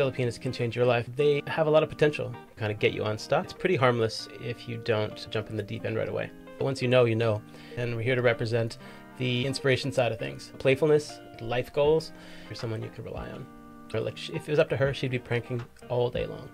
Filipinos can change your life. They have a lot of potential, kind of get you unstuck. It's pretty harmless if you don't jump in the deep end right away. But once you know, you know. And we're here to represent the inspiration side of things. Playfulness, life goals, you're someone you can rely on. Or like if it was up to her, she'd be pranking all day long.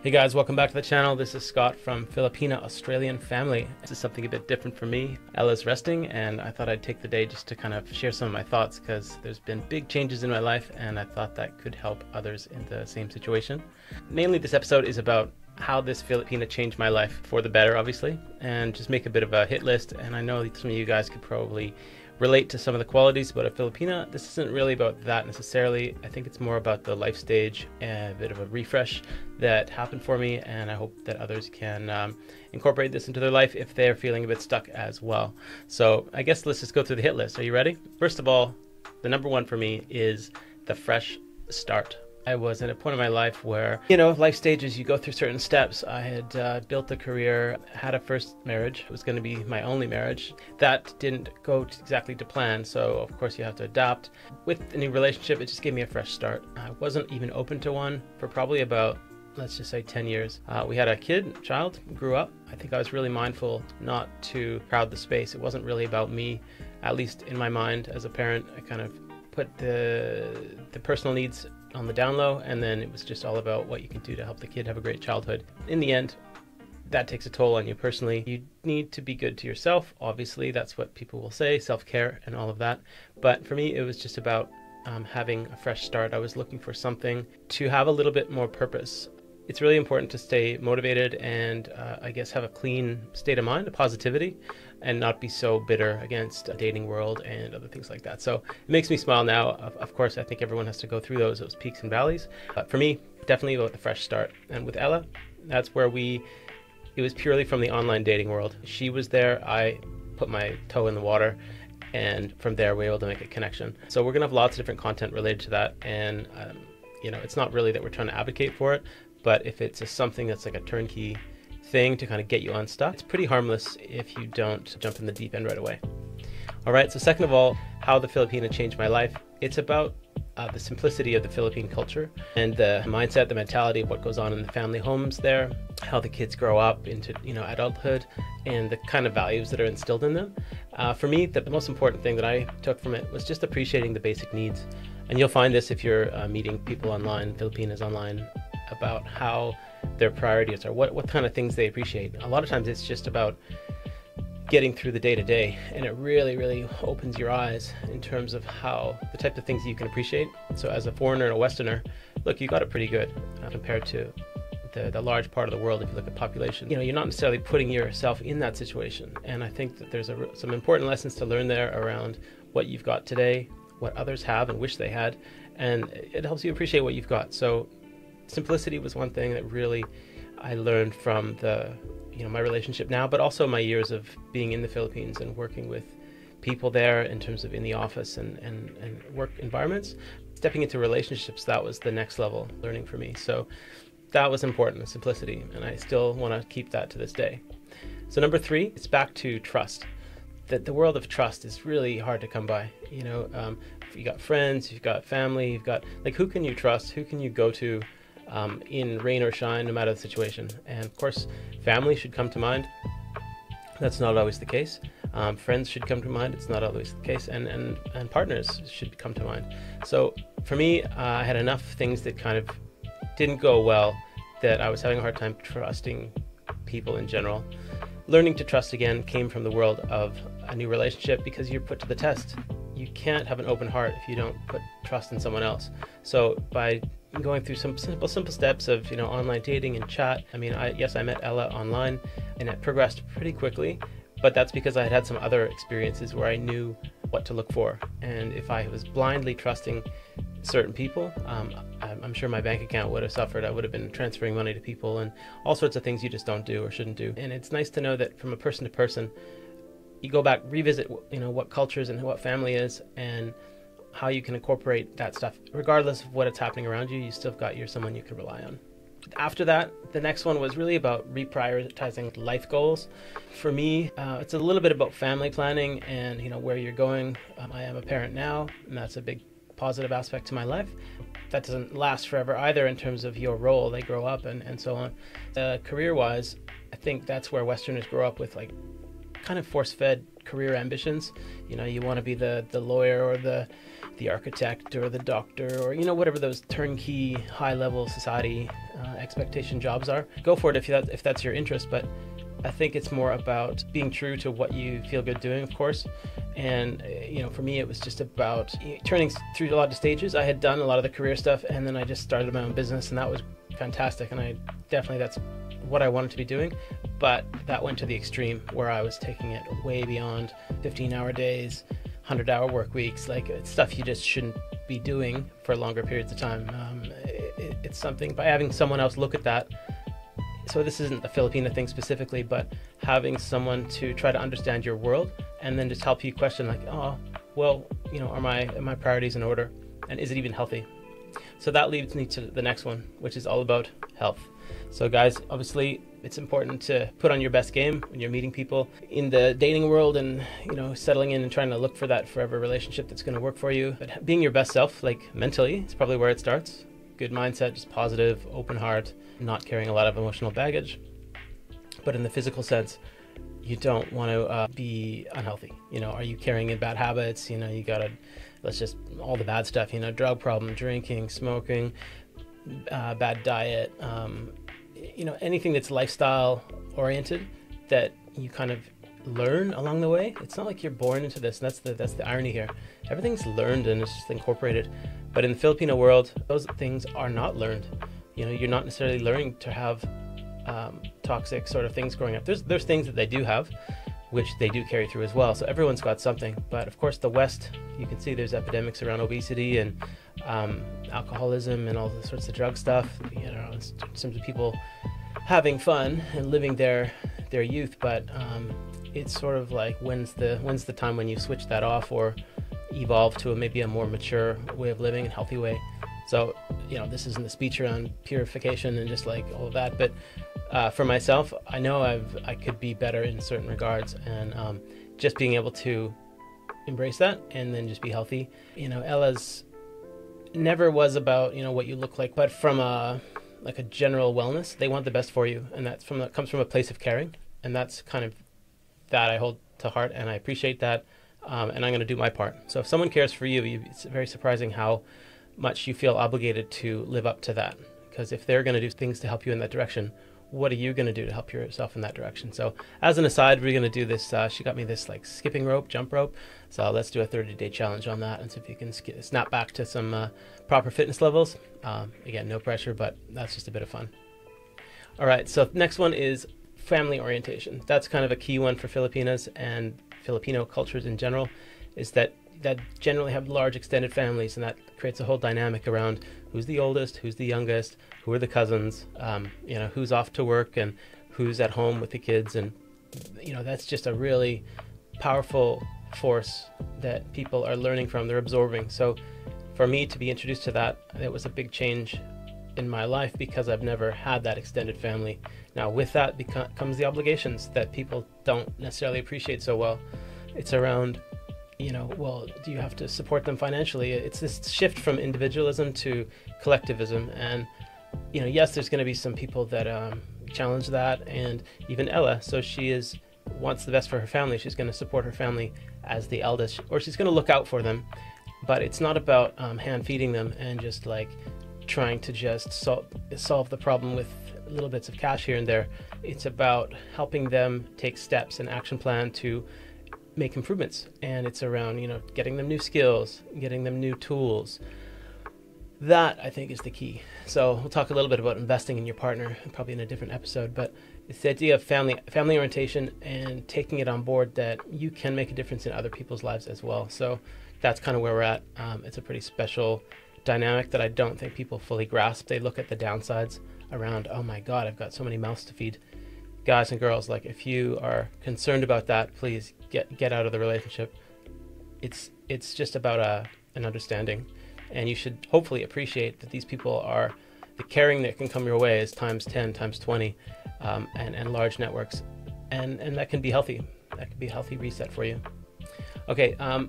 Hey guys, welcome back to the channel. This is Scott from Filipina-Australian Family. This is something a bit different for me. Ella's resting and I thought I'd take the day just to kind of share some of my thoughts because there's been big changes in my life and I thought that could help others in the same situation. Mainly this episode is about how this Filipina changed my life for the better, obviously, and just make a bit of a hit list. And I know some of you guys could probably relate to some of the qualities about a Filipina. This isn't really about that necessarily. I think it's more about the life stage and a bit of a refresh that happened for me, and I hope that others can incorporate this into their life if they're feeling a bit stuck as well. So I guess let's just go through the hit list. Are you ready? First of all, the number one for me is the fresh start. I was at a point in my life where, life stages, you go through certain steps. I had built a career, had a first marriage. It was going to be my only marriage. That didn't go exactly to plan, so of course you have to adapt. With a new relationship, it just gave me a fresh start. I wasn't even open to one for probably about, let's just say 10 years. We had a child, grew up. I think I was really mindful not to crowd the space. It wasn't really about me, at least in my mind as a parent. I kind of put the personal needs on the down low, and then it was just all about what you can do to help the kid have a great childhood. In the end, that takes a toll on you personally. You need to be good to yourself. Obviously, that's what people will say, self-care and all of that. But for me, it was just about having a fresh start. I was looking for something to have a little bit more purpose. It's really important to stay motivated and I guess have a clean state of mind, a positivity, and not be so bitter against the dating world and other things like that. So it makes me smile now. Of course, I think everyone has to go through those peaks and valleys. But for me, definitely about the fresh start. And with Ella, that's where it was purely from the online dating world. She was there, I put my toe in the water, and from there we were able to make a connection. So we're gonna have lots of different content related to that. And it's not really that we're trying to advocate for it, but if it's something that's like a turnkey thing to kind of get you unstuck, it's pretty harmless if you don't jump in the deep end right away. All right, so second of all, how the Filipina changed my life. It's about the simplicity of the Philippine culture and the mindset, the mentality of what goes on in the family homes there, how the kids grow up into adulthood, and the kind of values that are instilled in them. For me, the most important thing that I took from it was just appreciating the basic needs. And you'll find this if you're meeting people online, Filipinas online, about how their priorities are, what kind of things they appreciate. A lot of times it's just about getting through the day-to-day, and it really opens your eyes in terms of how the type of things you can appreciate. So as a foreigner and a Westerner, look, you got it pretty good compared to the large part of the world. If you look at population, you're not necessarily putting yourself in that situation, and I think that there's some important lessons to learn there around what you've got today, what others have and wish they had, and it helps you appreciate what you've got. So simplicity was one thing that really I learned from my relationship now, but also my years of being in the Philippines and working with people there in terms of in the office and work environments. Stepping into relationships, that was the next level learning for me. So that was important, the simplicity, and I still want to keep that to this day. So number three, it's back to trust. The world of trust is really hard to come by. You got friends, you've got family, you've got, who can you trust? Who can you go to in rain or shine, no matter the situation? And of course, family should come to mind. That's not always the case. Friends should come to mind. It's not always the case. And partners should come to mind. So for me, I had enough things that kind of didn't go well that I was having a hard time trusting people in general. Learning to trust again came from the world of a new relationship, because you're put to the test. You can't have an open heart if you don't put trust in someone else. So by going through some simple steps of online dating and chat, I met Ella online and it progressed pretty quickly, but that's because I had some other experiences where I knew what to look for. And if I was blindly trusting certain people, I'm sure my bank account would have suffered. I would have been transferring money to people and all sorts of things you just don't do or shouldn't do. And it's nice to know that from a person to person, you go back, revisit what cultures and what family is and how you can incorporate that stuff. Regardless of what's happening around you, you still got someone you can rely on. After that, the next one was really about reprioritizing life goals. For me, it's a little bit about family planning and where you're going. I am a parent now, and that's a big positive aspect to my life. that doesn't last forever either in terms of your role. They grow up and so on. Career-wise, I think that's where Westerners grow up with like kind of force-fed career ambitions. You know, you want to be the lawyer or the architect or the doctor or, you know, whatever those turnkey high-level society expectation jobs are. Go for it if that's your interest, but I think it's more about being true to what you feel good doing, of course. And, you know, for me, it was just about turning through a lot of stages. I had done a lot of the career stuff, and then I just started my own business, and that was fantastic. And that's what I wanted to be doing. But that went to the extreme where I was taking it way beyond 15-hour days, 100-hour work weeks, like it's stuff you just shouldn't be doing for longer periods of time. It's something, by having someone else look at that. So this isn't the Filipino thing specifically, but having someone to try to understand your world and then just help you question like, oh, well, you know, are my priorities in order? And is it even healthy? So that leads me to the next one, which is all about health. So guys, obviously it's important to put on your best game when you're meeting people in the dating world and, you know, settling in and trying to look for that forever relationship that's going to work for you. But being your best self, like mentally, is probably where it starts. Good mindset, just positive, open heart, not carrying a lot of emotional baggage. But in the physical sense, you don't want to be unhealthy. You know, are you carrying in bad habits? You know, you gotta, let's just, all the bad stuff, you know, drug problem, drinking, smoking, bad diet, you know, anything that's lifestyle oriented that you kind of learn along the way. It's not like you're born into this. That's the irony here. Everything's learned and it's just incorporated. But in the Filipino world, those things are not learned. You know, you're not necessarily learning to have toxic sort of things growing up. There's things that they do have, which they do carry through as well. So everyone's got something. But of course, the West, you can see there's epidemics around obesity and alcoholism and all the sorts of drug stuff. You know, in terms of people having fun and living their youth, but it's sort of like when's the time when you switch that off or evolve to maybe a more mature way of living and healthy way. So, you know, this isn't a speech around purification and just like all of that, but for myself, I know I could be better in certain regards, and just being able to embrace that and then just be healthy. You know, Ella's never was about, you know, what you look like, but from a general wellness, they want the best for you, and comes from a place of caring, and that's kind of that I hold to heart, and I appreciate that, and I'm going to do my part. So if someone cares for you, it's very surprising how much you feel obligated to live up to that, because if they're going to do things to help you in that direction, what are you going to do to help yourself in that direction? So as an aside, we're going to do this, she got me this like skipping rope, jump rope, so let's do a 30-day challenge on that and see if you can snap back to some proper fitness levels. Again, no pressure, but that's just a bit of fun. All right, so next one is family orientation. That's kind of a key one for Filipinas and Filipino cultures in general, is that generally have large extended families, and that creates a whole dynamic around who's the oldest, who's the youngest, who are the cousins, you know, who's off to work and who's at home with the kids. And, you know, that's just a really powerful force that people are learning from, they're absorbing. So for me to be introduced to that, it was a big change in my life because I've never had that extended family. Now with that comes the obligations that people don't necessarily appreciate so well. It's around, you know, well, do you have to support them financially? It's this shift from individualism to collectivism. And, you know, yes, there's going to be some people that challenge that, and even Ella. So she wants the best for her family. She's going to support her family as the eldest, or she's going to look out for them. But it's not about hand feeding them and just like trying to just solve the problem with little bits of cash here and there. It's about helping them take steps and action plan to make improvements, and it's around, you know, getting them new skills, getting them new tools. That I think is the key. So we'll talk a little bit about investing in your partner, probably in a different episode, but it's the idea of family orientation and taking it on board that you can make a difference in other people's lives as well. So that's kind of where we're at. It's a pretty special dynamic that I don't think people fully grasp. They look at the downsides around, oh my God, I've got so many mouths to feed. Guys and girls, like, if you are concerned about that, please get out of the relationship. It's just about an understanding, and you should hopefully appreciate that these people are, the caring that can come your way is times 10, times 20, and large networks, and that can be healthy. That can be a healthy reset for you. Okay, a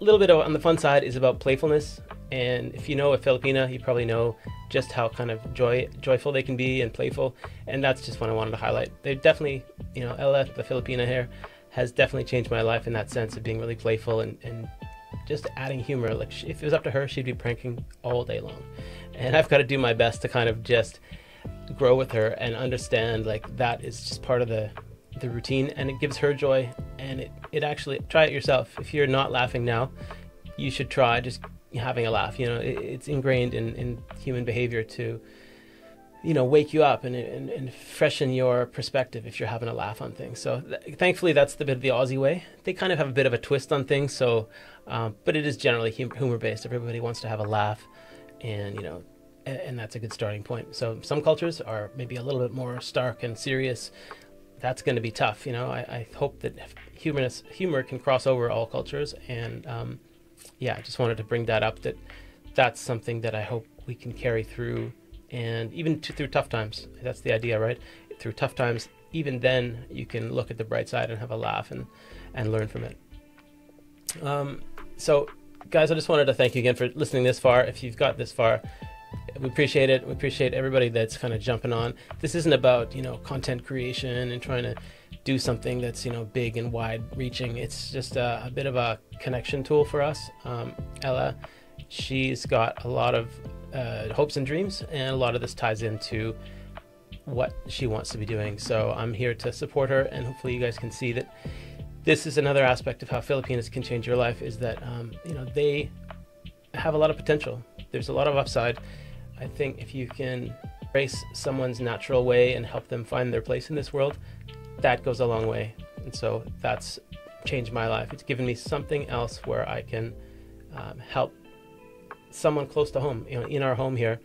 little bit on the fun side is about playfulness And if you know a Filipina, you probably know just how kind of joyful they can be and playful. And that's just what I wanted to highlight. They definitely, Ella, the Filipina here, has definitely changed my life in that sense of being really playful and just adding humor. Like if it was up to her, she'd be pranking all day long. And I've got to do my best to kind of just grow with her and understand like that is just part of the routine, and it gives her joy. And it actually, try it yourself. If you're not laughing now, you should try just having a laugh. It's ingrained in human behavior to wake you up and freshen your perspective if you're having a laugh on things. So thankfully that's the bit of the Aussie way. They kind of have a bit of a twist on things, so but it is generally humor based. Everybody wants to have a laugh, and and that's a good starting point. So some cultures are maybe a little bit more stark and serious. That's going to be tough. I hope that humor can cross over all cultures, and I just wanted to bring that up, that's something that I hope we can carry through, and even through tough times. That's the idea, right? Through tough times, even then you can look at the bright side and have a laugh and learn from it. So guys, I just wanted to thank you again for listening this far. If you've got this far, we appreciate it. We appreciate everybody that's kind of jumping on. This isn't about, content creation and trying to do something that's, big and wide reaching. It's just a bit of a connection tool for us. Ella, she's got a lot of hopes and dreams, and a lot of this ties into what she wants to be doing. So I'm here to support her, and hopefully you guys can see that this is another aspect of how Filipinos can change your life, is that, they have a lot of potential. There's a lot of upside. I think if you can embrace someone's natural way and help them find their place in this world, that goes a long way. And so that's changed my life. It's given me something else where I can help someone close to home, in our home here,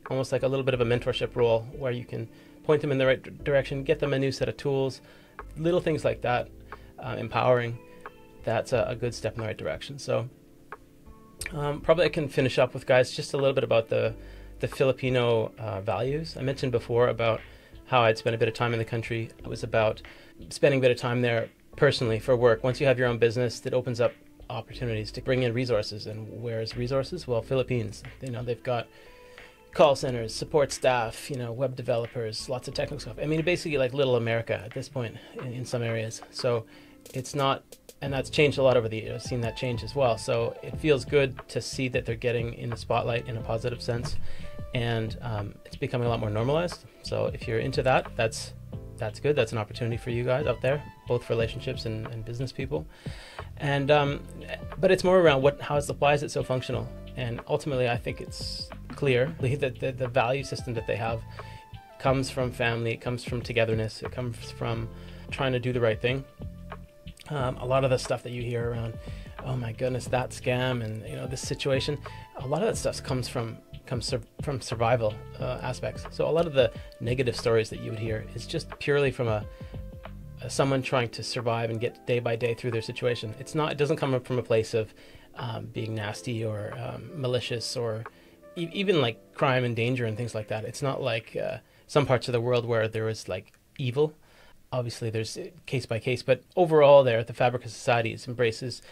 almost like a little bit of a mentorship role where you can point them in the right direction, get them a new set of tools, little things like that, empowering. That's a good step in the right direction. So probably I can finish up with, guys, just a little bit about the Filipino values. I mentioned before about how I'd spent a bit of time in the country. It was about spending a bit of time there personally for work. Once you have your own business, it opens up opportunities to bring in resources. And where's resources? Well, Philippines. They've got call centers, support staff, web developers, lots of technical stuff. I mean, basically like little America at this point in some areas. So it's not, and that's changed a lot over the years. I've seen that change as well. So it feels good to see that they're getting in the spotlight in a positive sense, and it's becoming a lot more normalized. So if you're into that, that's good. That's an opportunity for you guys out there, both for relationships and business people. And but it's more around how why is it so functional? And ultimately, I think it's clear that the value system that they have comes from family. It comes from togetherness. It comes from trying to do the right thing. A lot of the stuff that you hear around, oh my goodness, that scam and this situation, a lot of that stuff comes from survival aspects. So a lot of the negative stories that you would hear is just purely from someone trying to survive and get day by day through their situation. It doesn't come up from a place of being nasty or malicious or even like crime and danger and things like that. It's not like some parts of the world where there is like evil. Obviously, there's case by case, but overall there, the fabric of society embraces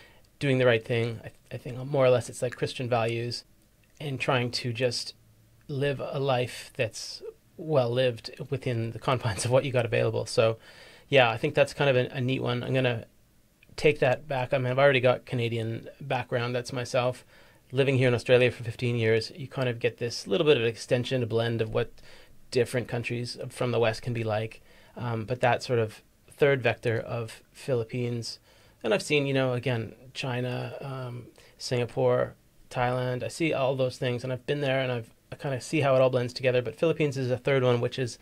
doing the right thing. I think more or less it's like Christian values and trying to just live a life that's well lived within the confines of what you got available. So yeah, I think that's kind of a neat one. I'm going to take that back. I mean, I've already got Canadian background. That's myself. Living here in Australia for 15 years, you kind of get this little bit of an extension, a blend of what different countries from the West can be like. But that sort of third vector of Philippines, and I've seen, again, China, Singapore, Thailand, I see all those things, and I've been there, and I kind of see how it all blends together. But Philippines is a third one, which is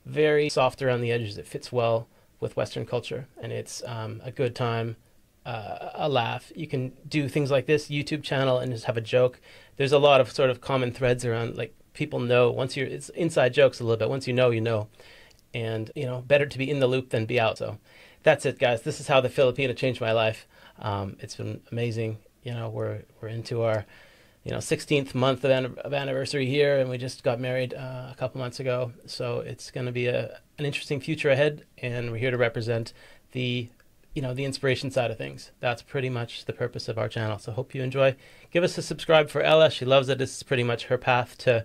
very soft around the edges. It fits well with Western culture, and it's a good time, a laugh. You can do things like this YouTube channel and just have a joke. There's a lot of sort of common threads around, like people know it's inside jokes a little bit. Once you know. And, better to be in the loop than be out. So that's it, guys. This is how the Filipina changed my life. It's been amazing. We're into our, 16th month of anniversary here, and we just got married a couple months ago. So it's going to be an interesting future ahead, and we're here to represent the the inspiration side of things. That's pretty much the purpose of our channel. So hope you enjoy. Give us a subscribe for Ella. She loves it. This is pretty much her path to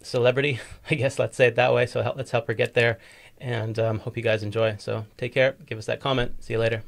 celebrity, I guess, let's say it that way. So let's help her get there, and hope you guys enjoy. So take care. Give us that comment. See you later.